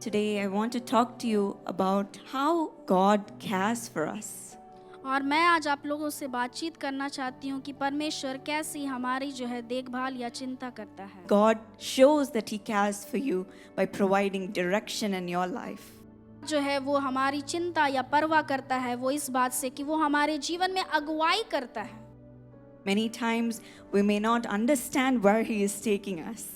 Today, I want to talk to you about how God cares for us. और मैं आज आप लोगों से बातचीत करना चाहती हूँ कि परमेश्वर कैसी हमारी जो है देखभाल या चिंता करता है। God shows that He cares for you by providing direction in your life. जो है वो हमारी चिंता या परवाह करता है वो इस बात से कि वो हमारे जीवन में अगुवाई करता है। Many times, we may not understand where He is taking us.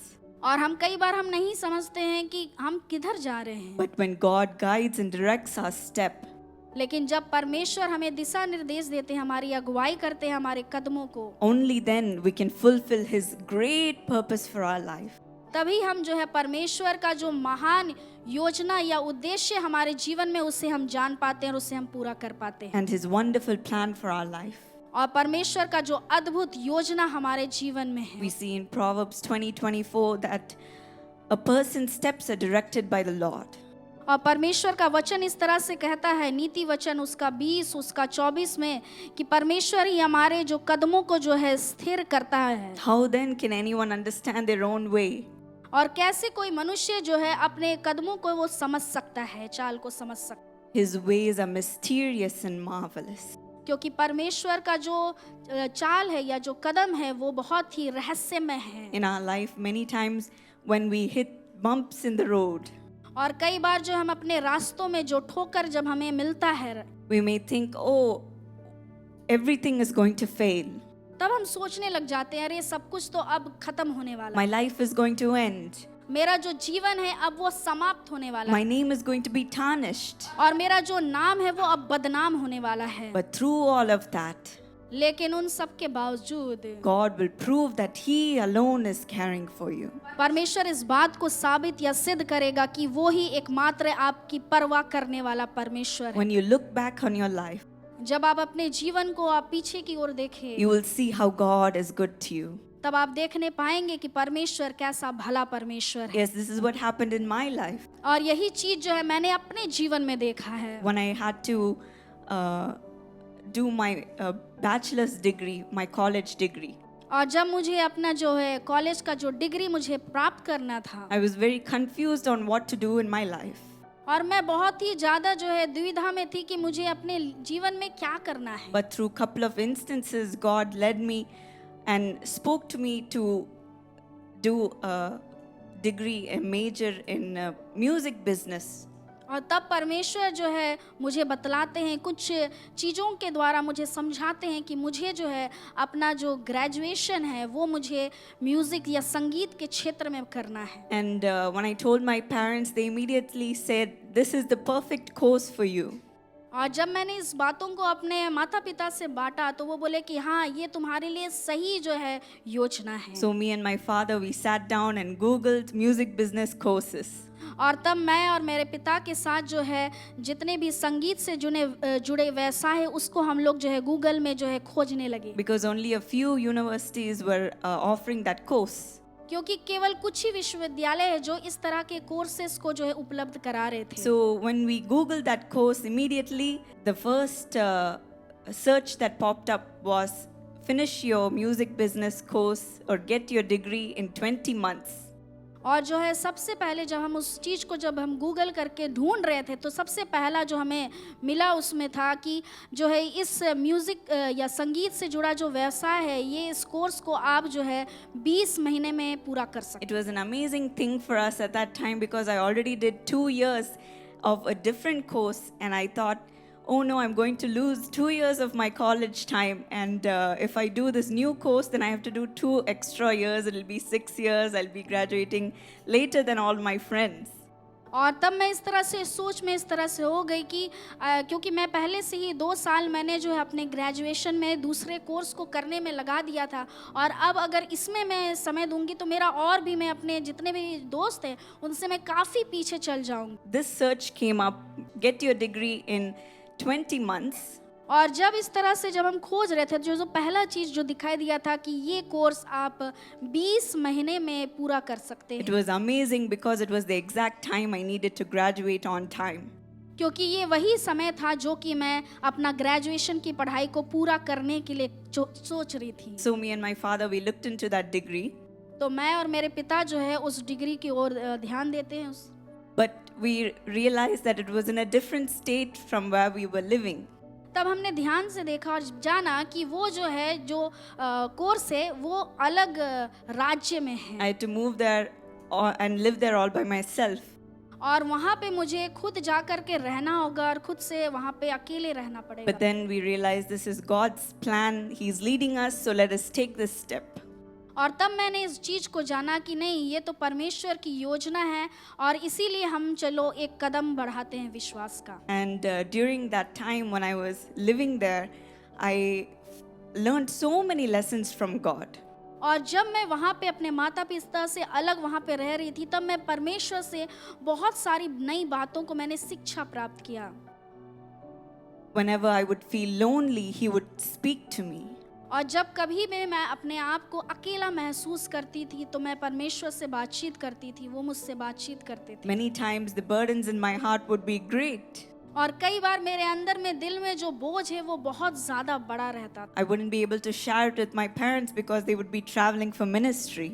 और हम कई बार हम नहीं समझते हैं कि हम किधर जा रहे हैं, But when God guides and directs our step, लेकिन जब परमेश्वर हमें दिशा निर्देश देते हैं, हमारी अगुवाई करते हैं हमारे कदमों को, only then we can fulfill His great purpose for our life. तभी हम जो है परमेश्वर का जो महान योजना या उद्देश्य हमारे जीवन में उसे हम जान पाते हैं और उसे हम पूरा कर पाते हैं। And His wonderful plan for our life. और परमेश्वर का जो अद्भुत योजना हमारे जीवन में है। We see in Proverbs 20:24 that a person's steps are directed by the Lord. और परमेश्वर का वचन इस तरह से कहता है, नीति वचन उसका 20 उसका 24 में, कि परमेश्वर ही हमारे जो कदमों को जो है स्थिर करता है। How then can anyone understand their own way? और कैसे कोई मनुष्य जो है अपने कदमों को वो समझ सकता है, चाल को समझ सकता है, His ways are mysterious and marvelous. क्योंकि परमेश्वर का जो चाल है या जो कदम है वो बहुत ही रहस्यमय है। In our life, many times when we hit bumps in the road, और कई बार जो हम अपने रास्तों में जो ठोकर जब हमें मिलता है, we may think, oh, everything is going to fail. तब हम सोचने लग जाते हैं, अरे सब कुछ तो अब खत्म होने वाला My है, life is going to end. मेरा जो जीवन है अब वो समाप्त होने वाला My है, name is going to be tarnished. और मेरा जो नाम है वो अब बदनाम होने वाला है। But through all of that, लेकिन उन सब के बावजूद God will prove that He alone is caring for you. परमेश्वर इस बात को साबित या सिद्ध करेगा कि वो ही एकमात्र आपकी परवाह करने वाला परमेश्वर है। When you look back on your life, जब आप अपने जीवन को आप पीछे की ओर देखें, you will see how God is good to you. तब आप देखने पाएंगे कि परमेश्वर कैसा भला परमेश्वर है। Yes, this is what happened in my life. और यही चीज जो है मैंने अपने जीवन में देखा है। When I had to do my bachelor's degree, my college degree, और जब मुझे अपना जो है कॉलेज का जो डिग्री मुझे प्राप्त करना था, I was very confused on what to do in my life. और मैं बहुत ही ज्यादा जो है दुविधा में थी कि मुझे अपने जीवन में क्या करना है। But through a couple of instances, God led me and spoke to me to do a degree, a major in music business. और तब परमेश्वर जो है मुझे बतलाते हैं, कुछ चीज़ों के द्वारा मुझे समझाते हैं कि मुझे जो है अपना जो ग्रेजुएशन है वो मुझे म्यूज़िक या संगीत के क्षेत्र में करना है। And when I told my parents, they immediately said, "This is the perfect course for you." और जब मैंने इस बातों को अपने माता पिता से बांटा तो वो बोले कि हाँ, ये तुम्हारे लिए सही जो है योजना है। So me and my father, we sat down and Googled music business courses. और तब मैं और मेरे पिता के साथ जो है जितने भी संगीत से जुड़े व्यवसाय है उसको हम लोग जो है गूगल में जो है खोजने लगे, Because only a few universities were offering that course. क्योंकि केवल कुछ ही विश्वविद्यालय है जो इस तरह के कोर्सेज को जो है उपलब्ध करा रहे थे। So when we Googled that course, immediately the first search that popped up was finish your music business course or get your degree in 20 months. और जो है सबसे पहले जब हम उस चीज़ को जब हम गूगल करके ढूंढ रहे थे तो सबसे पहला जो हमें मिला उसमें था कि जो है इस म्यूज़िक या संगीत से जुड़ा जो व्यवसाय है, ये इस कोर्स को आप जो है 20 महीने में पूरा कर सकते। It was an amazing thing for us at that time because I already did 2 years of a different course and I thought, oh no, I'm going to lose 2 years of my college time, and if I do this new course, then I have to do 2 extra years. It'll be 6 years. I'll be graduating later than all my friends. और तब मैं इस तरह से सोच में इस तरह से हो गई कि क्योंकि मैं पहले से ही 2 साल मैंने जो है अपने ग्रेजुएशन में दूसरे कोर्स को करने में लगा दिया था, और अब अगर इसमें मैं समय दूंगी तो मेरा और भी मैं अपने जितने भी दोस्त हैं उनसे मैं काफ़ी पीछे चल जाऊंगी। This search came up, get your degree in 20 months. और जब इस तरह से जब हम खोज रहे थे जो पहला चीज़ जो दिखाई दिया था कि ये कोर्स आप 20 महीने में पूरा कर सकते It हैं, was amazing because it was the exact time I needed to graduate on time. क्योंकि ये वही समय था जो कि मैं अपना ग्रेजुएशन की पढ़ाई को पूरा करने के लिए सोच रही थी। So me and my father, we looked into that degree. तो मैं और मेरे पिता जो है उस डिग्री की ओर ध्यान देते हैं। But we realized that it was in a different state from where we were living. तब हमने ध्यान से देखा और जाना कि वो जो है जो कोर्स है वो अलग राज्य में है I had to move there and live there all by myself. और वहाँ पे मुझे खुद जा कर के रहना होगा और खुद से वहाँ पे अकेले रहना पड़ेगा। But then we realized this is God's plan. He's leading us, so let us take this step. और तब मैंने इस चीज को जाना कि नहीं, ये तो परमेश्वर की योजना है और इसीलिए हम चलो एक कदम बढ़ाते हैं विश्वास का। And during that time when I was living there, I learned so many lessons from God. और जब मैं वहाँ पे अपने माता पिता से अलग वहाँ पे रह रही थी तब मैं परमेश्वर से बहुत सारी नई बातों को मैंने शिक्षा प्राप्त किया। Whenever I would feel lonely, He would speak to me. और जब कभी भी मैं अपने आप को अकेला महसूस करती थी तो मैं परमेश्वर से बातचीत करती थी, वो मुझसे बातचीत करते थे। Many times the burdens in my heart would be great. और कई बार मेरे अंदर में दिल में जो बोझ है वो बहुत ज़्यादा बड़ा रहता था। I wouldn't be able to share it with my parents because they would be traveling for ministry.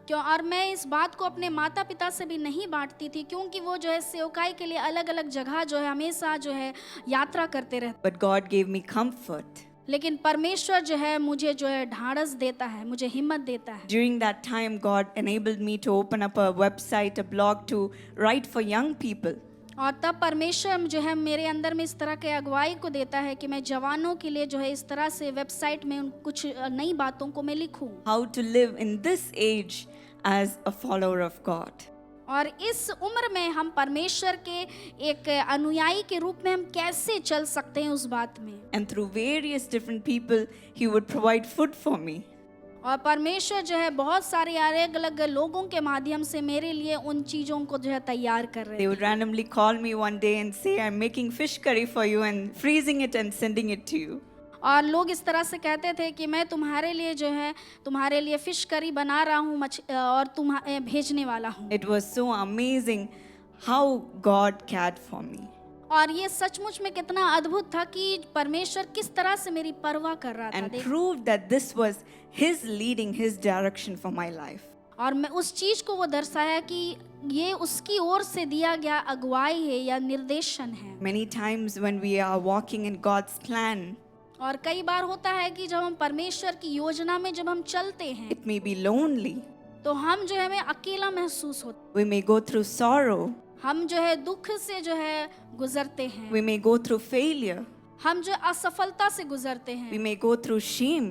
क्यों? और मैं इस बात को अपने माता पिता से भी नहीं बांटती थी क्योंकि वो जो है सेवकाई के लिए अलग अलग जगह जो है हमेशा जो है यात्रा करते रहते। But God gave me comfort. लेकिन परमेश्वर जो है मुझे जो है ढाढ़स देता है, मुझे हिम्मत देता है। During that time, God enabled me to open up a website, a blog to write for young people. और तब परमेश्वर जो है मेरे अंदर में इस तरह के अगुवाई को देता है कि मैं जवानों के लिए जो है इस तरह से वेबसाइट में उन कुछ नई बातों को मैं लिखूं। How to live in this age as a follower of God. और इस उम्र में हम परमेश्वर के एक अनुयायी के रूप में हम कैसे चल सकते हैं उस बात में। And through various different people, He would provide food for me. और परमेश्वर जो है बहुत सारे अलग अलग लोगों के माध्यम से मेरे लिए उन चीज़ों को जो है तैयार कर रहे They हैं। would randomly call me one day and say, I'm making fish curry for you and freezing it and sending it to you. और लोग इस तरह से कहते थे कि मैं तुम्हारे लिए जो है तुम्हारे लिए फिश करी बना रहा हूँ और तुम भेजने वाला हूँ। It was so amazing how God cared for me. और ये सचमुच में कितना अद्भुत था कि परमेश्वर किस तरह से मेरी परवाह कर रहा था। And proved that this was His leading, His direction for my life. और मैं उस चीज को वो दर्शाया कि ये उसकी ओर से दिया गया अगुवाई है या निर्देशन है। Many times when we are walking in God's plan, और कई बार होता है कि जब हम परमेश्वर की योजना में जब हम चलते हैं it may be lonely. तो हम जो है हमें अकेला महसूस होता We may go through sorrow. हम जो है दुख से जो है गुजरते हैं, We may go through failure. हम जो असफलता से गुजरते We हैं, may go through shame.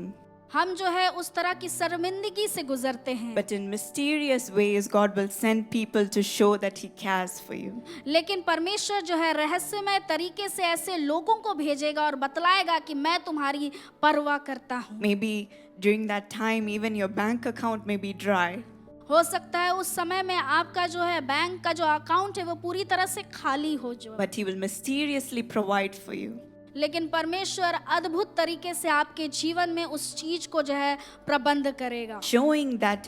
हम जो है उस तरह की शर्मिंदगी से गुजरते हैं। But in mysterious ways, God will send people to show that He cares for you. लेकिन परमेश्वर जो है रहस्यमय तरीके से ऐसे लोगों को भेजेगा और बतलाएगा कि मैं तुम्हारी परवाह करता हूँ। Maybe during that time, even your bank account may be dry. हो सकता है उस समय में आपका जो है बैंक का जो अकाउंट है वो पूरी तरह से खाली हो जो, But He will mysteriously provide for you. लेकिन परमेश्वर अद्भुत तरीके से आपके जीवन में उस चीज को जो है प्रबंध करेगा Showing that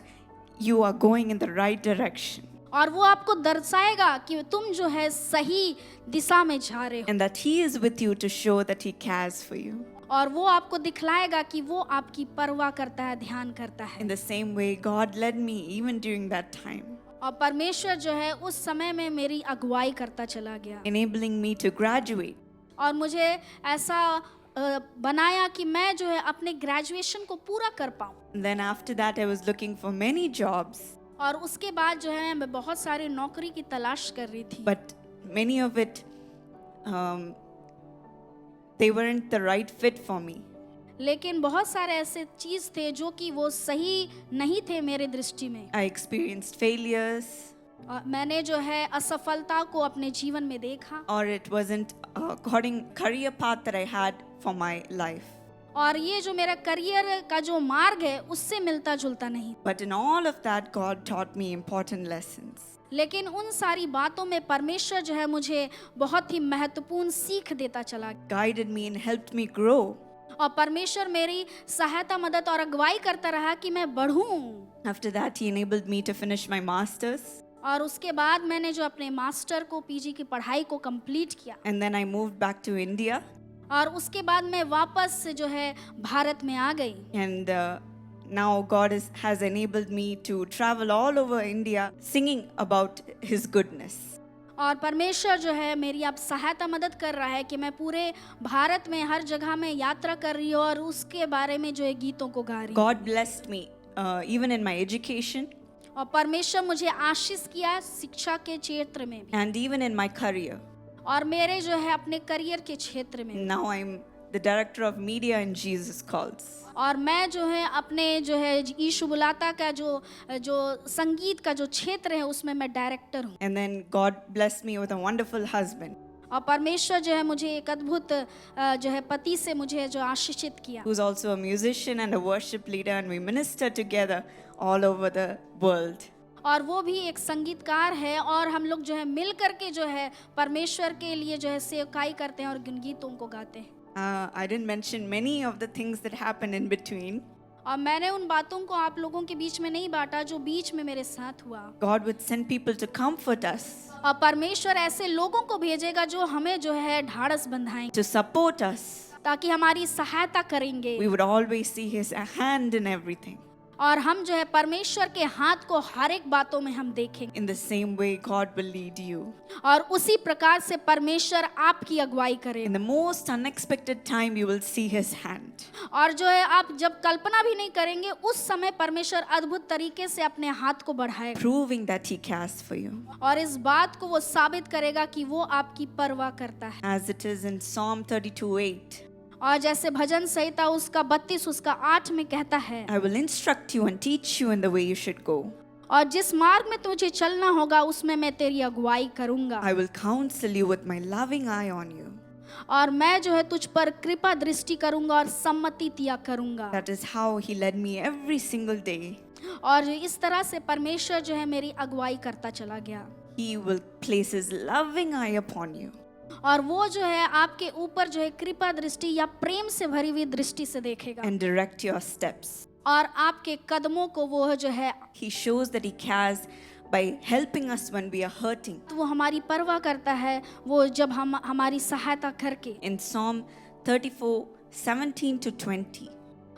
you are going in the right direction. और वो आपको दर्शाएगा कि तुम जो है सही दिशा में जा रहे हो And that He is with you to show that He cares for you. और वो आपको दिखलाएगा कि वो आपकी परवाह करता है, ध्यान करता है। In the same way, God led me even during that time, और परमेश्वर जो है उस समय में मेरी अगुवाई करता चला गया enabling me to graduate. और मुझे ऐसा बनाया कि मैं जो है अपने ग्रेजुएशन को पूरा कर पाऊँ। And then after that, I was looking for many jobs, और उसके बाद जो है मैं बहुत सारी नौकरी की तलाश कर रही थी, but many of it, they weren't the right fit for me. लेकिन बहुत सारे ऐसे चीज थे जो कि वो सही नहीं थे मेरे दृष्टि में। I experienced failures, और मैंने जो है असफलता को अपने जीवन में देखा or it wasn't according career path that I had for my life. और ये जो मेरा करियर का जो मार्ग है उससे मिलता जुलता नहीं। But in all of that, God taught me important lessons. लेकिन उन सारी बातों में परमेश्वर जो है मुझे बहुत ही महत्वपूर्ण सीख देता चला Guided me and helped me grow. और परमेश्वर मेरी सहायता मदद और अगुवाई करता रहा कि मैं बढ़ूं। After that, He enabled me to finish my master's. और उसके बाद मैंने जो अपने मास्टर को पीजी की पढ़ाई को कंप्लीट किया And then I moved back to India. और उसके बाद मैं वापस से जो है भारत में आ गई। And now God has enabled me to travel all over India singing about His goodness. और परमेश्वर जो है मेरी आप सहायता मदद कर रहा है कि मैं पूरे भारत में हर जगह में यात्रा कर रही हूँ और उसके बारे में जो है गीतों को गा रही हूँ। God blessed me even in my education और परमेश्वर मुझे आशीष किया शिक्षा के क्षेत्र में भी and even in my career. और मेरे जो है अपने करियर के क्षेत्र में भी। Now I'm the director of media in Jesus Calls. और मैं जो है अपने जो है यीशु बुलाता का जो संगीत का जो क्षेत्र है उसमें मैं डायरेक्टर हूँ। And then God blessed me with a wonderful husband और परमेश्वर जो है मुझे एक अद्भुत जो है पति से मुझे जो आशीषित किया, who's also a musician and a worship leader, and we minister together all over the world. और वो भी एक संगीतकार है और हम लोग जो है मिल करके जो है परमेश्वर के लिए जो है सेवकाई करते हैं और गीतों को गाते हैं। I didn't mention many of the things that happen in between. और मैंने उन बातों को आप लोगों के बीच में नहीं बांटा जो बीच में मेरे साथ हुआ। God would send people to comfort us, और परमेश्वर ऐसे लोगों को भेजेगा जो हमें जो है ढाढ़स बंधाएंगे, to support us. ताकि हमारी सहायता करेंगे। We would always see His hand in everything. और हम जो है परमेश्वर के हाथ को हर एक बातों में हम देखेंगे। In the same way, God will lead you. और उसी प्रकार से परमेश्वर आपकी अगुवाई In करेगा। the most unexpected time, you will see His hand. और जो है आप जब कल्पना भी नहीं करेंगे उस समय परमेश्वर अद्भुत तरीके से अपने हाथ को बढ़ाएगा Proving that He cares for you. और इस बात को वो साबित करेगा कि वो आपकी परवाह करता है। As it is in Psalm 32:8. और जैसे भजन संहिता उसका 32 उसका 8 में कहता है, I will instruct you and teach you in the way you should go. और जिस मार्ग में तुझे चलना होगा उसमें मैं तेरी अगुवाई करूंगा। I will counsel you with my loving eye on you. और मैं जो है तुझ पर कृपा दृष्टि करूंगा और सम्मति दिया करूंगा। That is how He led me every single day. और इस तरह से परमेश्वर जो है मेरी अगुवाई करता चला गया। He will place His loving eye upon you. और वो जो है आपके ऊपर जो है कृपा दृष्टि या प्रेम से भरी हुई दृष्टि से देखेगा And direct your steps. और आपके कदमों को वो जो है He shows that He cares by helping us when we are hurting. तो वो हमारी परवाह करता है, वो जब हम हमारी सहायता करके। In Psalm 34:17-20.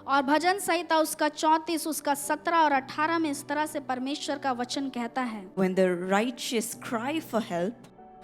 और भजन संहिता उसका 34 उसका 17 और 18 में इस तरह से परमेश्वर का वचन कहता है, When the righteous cry for help,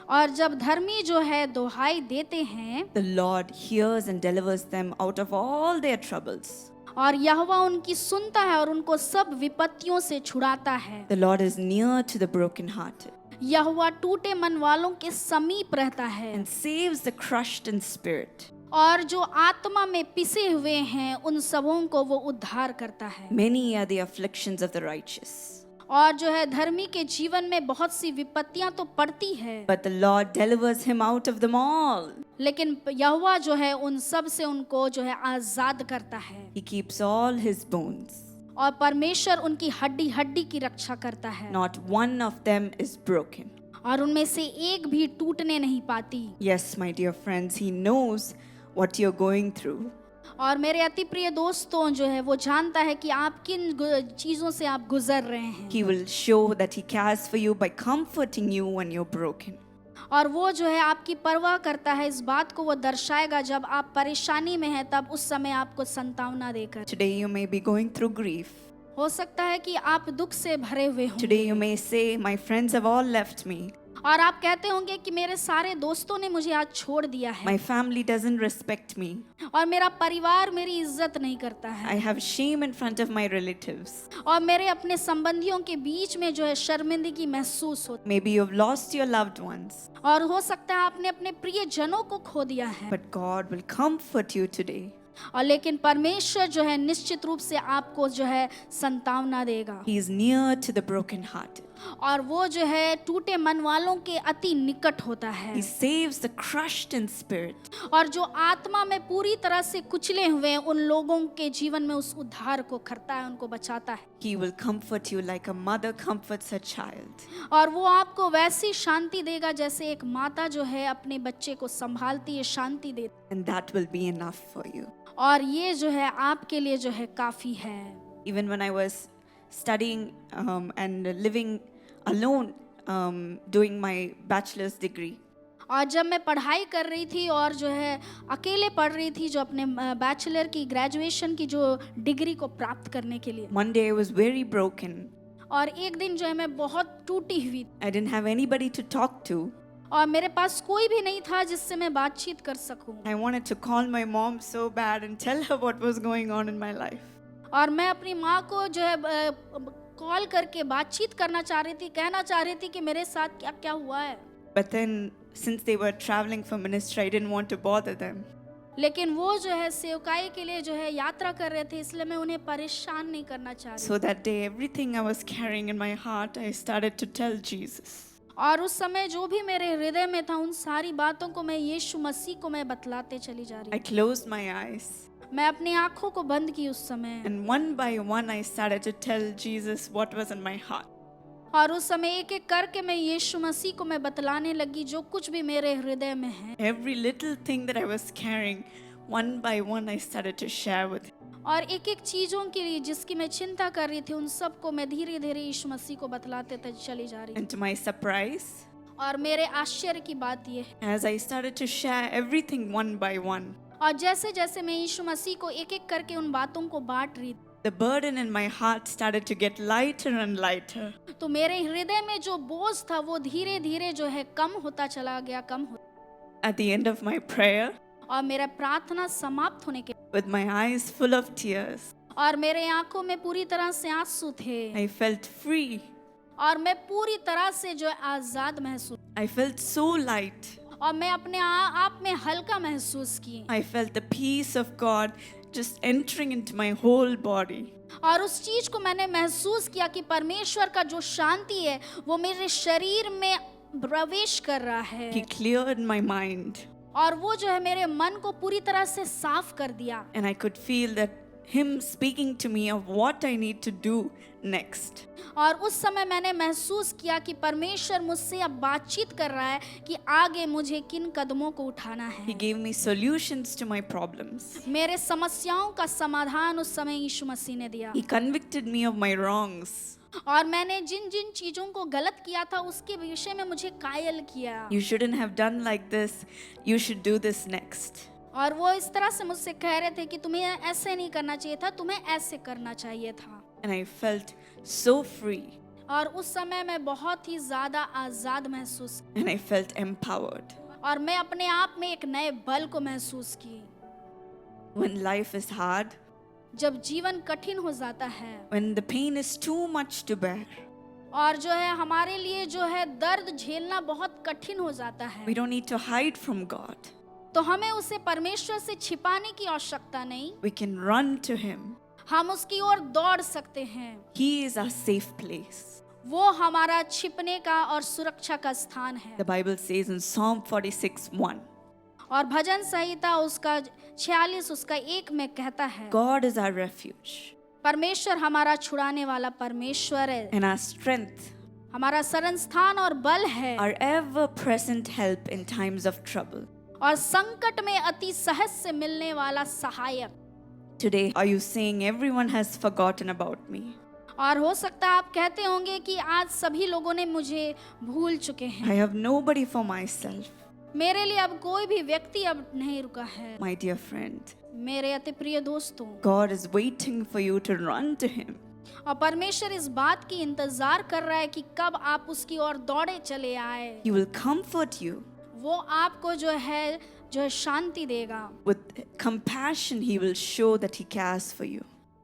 और जब धर्मी जो है दुहाई देते हैं the Lord hears and delivers them out of all their troubles. और यहोवा उनकी सुनता है और उनको सब विपत्तियों से छुड़ाता है। The Lord is near to the brokenhearted यहोवा टूटे मन वालों के समीप रहता है and saves the crushed in spirit. और जो आत्मा में पिसे हुए हैं उन सबों को वो उद्धार करता है। Many are the afflictions of the righteous, और जो है धर्मी के जीवन में बहुत सी विपत्तियां तो पड़ती है, but the Lord delivers him out of them all. लेकिन यहोवा जो है उन सब से उनको जो है आजाद करता है। He keeps all his bones. और परमेश्वर उनकी हड्डी हड्डी की रक्षा करता है Not one of them is broken. और उनमें से एक भी टूटने नहीं पाती। Yes, my dear friends, He knows what you're going through. और मेरे अति प्रिय दोस्तों जो है वो जानता है कि आप किन चीजों से आप गुजर रहे हैं। He will show that He cares for you by comforting you when you're broken. और वो जो है आपकी परवाह करता है, इस बात को वो दर्शाएगा जब आप परेशानी में हैं, तब उस समय आपको संतावना देकर। Today you may be going through grief. हो सकता है कि आप दुख से भरे हुए हों Today you may say, my friends have all left me. और आप कहते होंगे कि मेरे सारे दोस्तों ने मुझे आज छोड़ दिया है My family doesn't respect me. और मेरा परिवार मेरी इज्जत नहीं करता है I have shame in front of my relatives. और मेरे अपने संबंधियों के बीच में जो है शर्मिंदगी महसूस होती Maybe you've lost your loved ones. है और हो सकता है आपने अपने प्रिय जनों को खो दिया है। But God will comfort you today. और लेकिन परमेश्वर जो है निश्चित रूप से आपको जो है संतावना देगा He is near to the brokenhearted. और वो जो है टूटे मन वालों के अति निकट होता है He saves the crushed in spirit. और जो आत्मा में पूरी तरह से कुचले हुए हैं, उन लोगों के जीवन में उस उद्धार को करता है, उनको बचाता है। He will comfort you like a mother comforts her child. और वो आपको वैसी शांति देगा जैसे एक माता जो है अपने बच्चे को संभालती है, शांति देती And that will be enough for you. है। और ये जो है आपके लिए जो है काफी है। Even when I was studying and living alone, doing my bachelor's degree, और जब मैं पढ़ाई कर रही थी और जो है अकेले पढ़ रही थी, जो अपने बैचलर की ग्रेजुएशन की जो डिग्री को प्राप्त करने के लिए, one day I was very broken. और एक दिन जो है मैं बहुत टूटी हुई I didn't have anybody to talk to. और मेरे पास कोई भी नहीं था जिससे मैं बातचीत कर सकूं। I wanted to call my mom so bad and tell her what was going on in my life. और मैं अपनी माँ को जो है कॉल करके बातचीत करना चाह रही थी, कहना चाह रही थी कि मेरे साथ क्या क्या हुआ है। But then, since they were traveling for ministry, I didn't want to bother them. लेकिन वो जो है सेवकाई के लिए जो है यात्रा कर रहे थे, इसलिए मैं उन्हें परेशान नहीं करना चाह रही। So that day, everything I was carrying in my heart, I started to tell Jesus. और उस समय जो भी मेरे हृदय में था, उन सारी बातों को मैं यीशु मसीह को मैं बतलाते चली जा I रही। closed my eyes, मैं अपनी आंखों को बंद की उस समय, and one by one, I started to tell Jesus what was in my heart. और उस समय एक एक करके मैं यीशु मसीह को मैं बतलाने लगी जो कुछ भी मेरे हृदय में है। Every little thing that I was carrying, one by one, I started to share with him. और एक एक चीजों के लिए जिसकी मैं चिंता कर रही थी, उन सबको मैं धीरे धीरे यीशु मसीह को बतलाते चली जा रही। And to my surprise, और मेरे आश्चर्य की बात ये है, as I started to share everything one by one, और जैसे जैसे मैं यीशु मसीह को एक एक करके उन बातों को बांट रही, the burden in my heart started to get lighter and lighter. तो मेरे हृदय में जो बोझ था वो धीरे धीरे जो है कम होता चला गया, कम होता। At the end of my prayer, और मेरा प्रार्थना समाप्त होने के with my eyes full of tears, और मेरे आंखों में पूरी तरह से आंसू थे, I felt free. और मैं पूरी तरह से जो है आजाद महसूस, I felt so light. और मैं अपने आप में हल्का महसूस की, I felt the peace of God just entering into my whole body. और उस चीज को मैंने महसूस किया कि परमेश्वर का जो शांति है वो मेरे शरीर में प्रवेश कर रहा है, He cleared my mind, और वो जो है मेरे मन को पूरी तरह से साफ कर दिया। and I could feel that Him speaking to me of what I need to do next. और उस समय मैंने महसूस किया कि परमेश्वर मुझसे अब बातचीत कर रहा है कि आगे मुझे किन कदमों को उठाना He है। gave me solutions to my problems. मेरे समस्याओं का समाधान उस समय यीशु मसीह ने दिया, He convicted me of my wrongs. और मैंने जिन जिन चीजों को गलत किया था उसके विषय में मुझे कायल किया, You shouldn't have done like this. You should do this next. और वो इस तरह से मुझसे कह रहे थे कि तुम्हें ऐसे नहीं करना चाहिए था, तुम्हें ऐसे करना चाहिए था। And I felt so free, और उस समय मैं बहुत ही ज्यादा आजाद महसूस, and I felt empowered. और मैं अपने आप में एक नए बल को महसूस की। When life is hard, जब जीवन कठिन हो जाता है, when the pain is too much to bear, और जो है हमारे लिए जो है दर्द झेलना बहुत कठिन हो जाता है, we don't need to hide from God. तो हमें उसे परमेश्वर से छिपाने की आवश्यकता नहीं, We can run to Him. हम उसकी ओर दौड़ सकते हैं। He is our safe place. वो हमारा छिपने का और सुरक्षा का स्थान है। The Bible says in Psalm 46:1, और भजन संहिता उसका 46 उसका 1 में कहता है, God is our refuge परमेश्वर हमारा छुड़ाने वाला परमेश्वर है, and our strength, हमारा शरण स्थान और बल है, our ever-present help in times of trouble. और संकट में अति सहज से मिलने वाला सहायक। Today, are you saying everyone has forgotten about me? और हो सकता है आप कहते होंगे कि आज सभी लोगों ने मुझे भूल चुके हैं, I have nobody for myself. मेरे लिए अब कोई भी व्यक्ति अब नहीं रुका है। My dear friend, मेरे अति प्रिय दोस्तों, God is waiting for you to run to Him. और परमेश्वर इस बात की इंतजार कर रहा है कि कब आप उसकी ओर दौड़े चले आए। He will comfort you. वो आपको जो है शांति देगा, With compassion, He will show that He cares for you.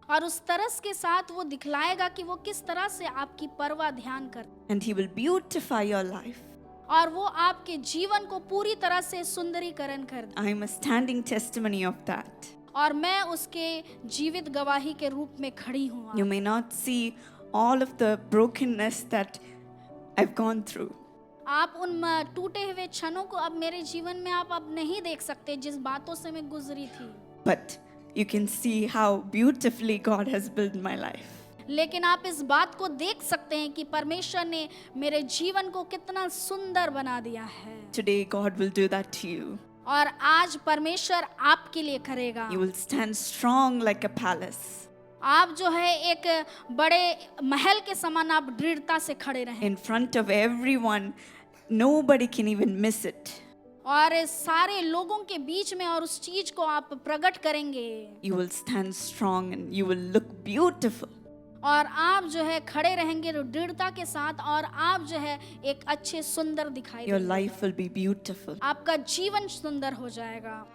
और उस तरस के साथ वो दिखलाएगा कि वो किस तरह से आपकी परवाह ध्यान कर, And He will beautify your life. और वो आपके जीवन को पूरी तरह से सुंदरीकरण कर दे। I am a standing testimony of that. और मैं उसके जीवित गवाही के रूप में खड़ी हूँ। You may not see all of the brokenness that I've gone through, आप उन टूटे हुए क्षणों को अब मेरे जीवन में आप अब नहीं देख सकते जिस बातों से मैं गुजरी थी, but you can see how beautifully God has built my life. लेकिन आप इस बात को देख सकते हैं कि परमेश्वर ने मेरे जीवन को कितना सुंदर बना दिया है। Today, God will do that to you. और आज परमेश्वर आपके लिए करेगा। You will stand strong like a palace. आप जो है एक बड़े महल के समान आप दृढ़ता से खड़े रहें, In front of everyone, nobody can even miss it. और सारे लोगों के बीच में और उस चीज को आप प्रकट करेंगे, You will stand strong and you will look beautiful. और आप जो है खड़े रहेंगे दृढ़ता के साथ और आप जो है एक अच्छे सुंदर दिखाई Your देंगे। life will be beautiful. आपका जीवन सुंदर हो जाएगा।